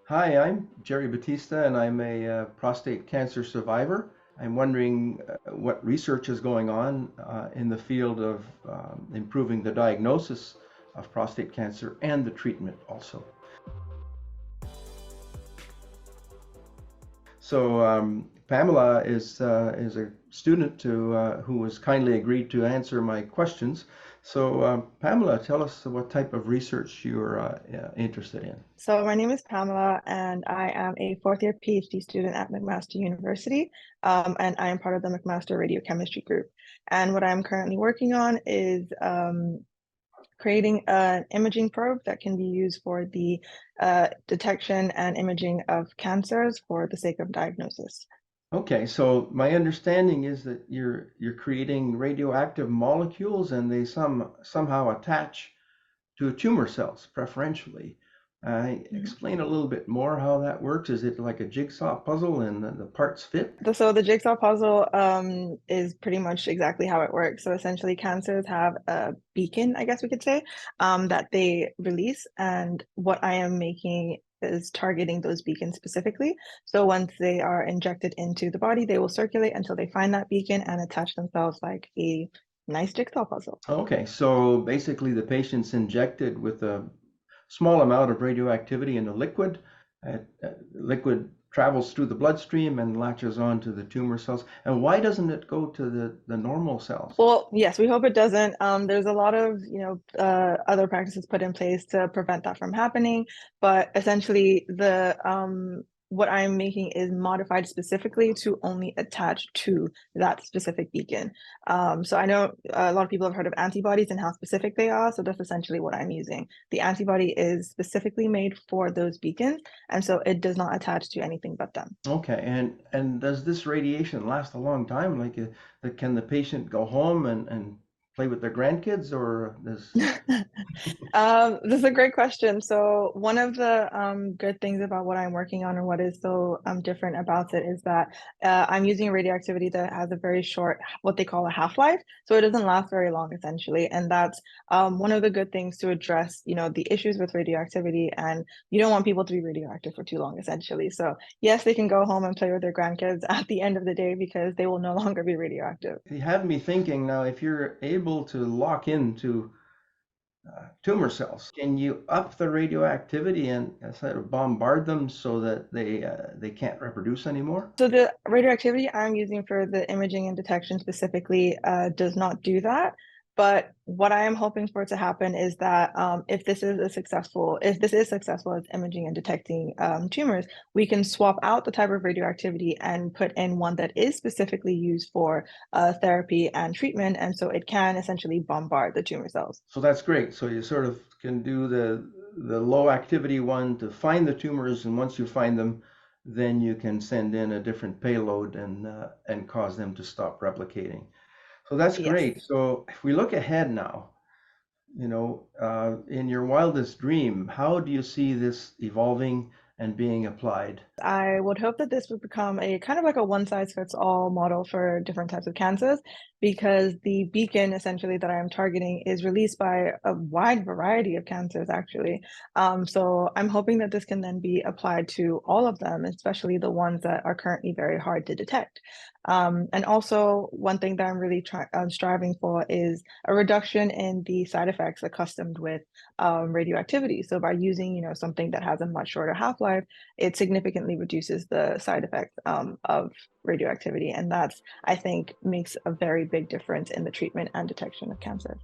Hi, I'm Jerry Battista, and I'm a prostate cancer survivor. I'm wondering what research is going on in the field of improving the diagnosis of prostate cancer and the treatment also. So Pamela is a student who has kindly agreed to answer my questions. So Pamela, tell us what type of research you're interested in. So my name is Pamela, and I am a fourth year PhD student at McMaster University, and I am part of the McMaster radiochemistry group. And what I'm currently working on is creating an imaging probe that can be used for the detection and imaging of cancers for the sake of diagnosis. Okay, so my understanding is that you're creating radioactive molecules and they somehow attach to tumor cells preferentially. Explain a little bit more how that works. Is it like a jigsaw puzzle and the parts fit? So the jigsaw puzzle is pretty much exactly how it works. So essentially, cancers have a beacon, I guess we could say, that they release, and what I am making is targeting those beacons specifically. So once they are injected into the body, they will circulate until they find that beacon and attach themselves like a nice jigsaw puzzle. Okay, so basically the patient's injected with a small amount of radioactivity in a liquid. Liquid travels through the bloodstream and latches onto the tumor cells. And why doesn't it go to the normal cells? Well, yes, we hope it doesn't. There's a lot of, other practices put in place to prevent that from happening, but essentially the what I'm making is modified specifically to only attach to that specific beacon. So I know a lot of people have heard of antibodies and how specific they are, so that's essentially what I'm using. The antibody is specifically made for those beacons, and so it does not attach to anything but them. Okay, and does this radiation last a long time? Like, can the patient go home and play with their grandkids, or does? This is a great question. So one of the good things about what I'm working on and what is so different about it is that I'm using radioactivity that has a very short, what they call a half-life. So it doesn't last very long, essentially. And that's one of the good things to address, the issues with radioactivity. And you don't want people to be radioactive for too long, essentially. So yes, they can go home and play with their grandkids at the end of the day because they will no longer be radioactive. You have me thinking now, if you're able to lock into tumor cells, can you up the radioactivity and sort of bombard them so that they can't reproduce anymore? So the radioactivity I'm using for the imaging and detection specifically does not do that. But what I am hoping for to happen is that if this is successful as imaging and detecting tumors, we can swap out the type of radioactivity and put in one that is specifically used for therapy and treatment, and so it can essentially bombard the tumor cells. So that's great. So you sort of can do the low activity one to find the tumors, and once you find them, then you can send in a different payload and cause them to stop replicating. So that's Yes. great. So if we look ahead now, in your wildest dream, how do you see this evolving and being applied? I would hope that this would become a kind of like a one size fits all model for different types of cancers because the beacon essentially that I am targeting is released by a wide variety of cancers, actually. So I'm hoping that this can then be applied to all of them, especially the ones that are currently very hard to detect. And also, one thing that I'm really striving for is a reduction in the side effects accustomed with radioactivity. So by using, something that has a much shorter half-life, it significantly reduces the side effects of radioactivity. And that's, I think, makes a very big difference in the treatment and detection of cancer.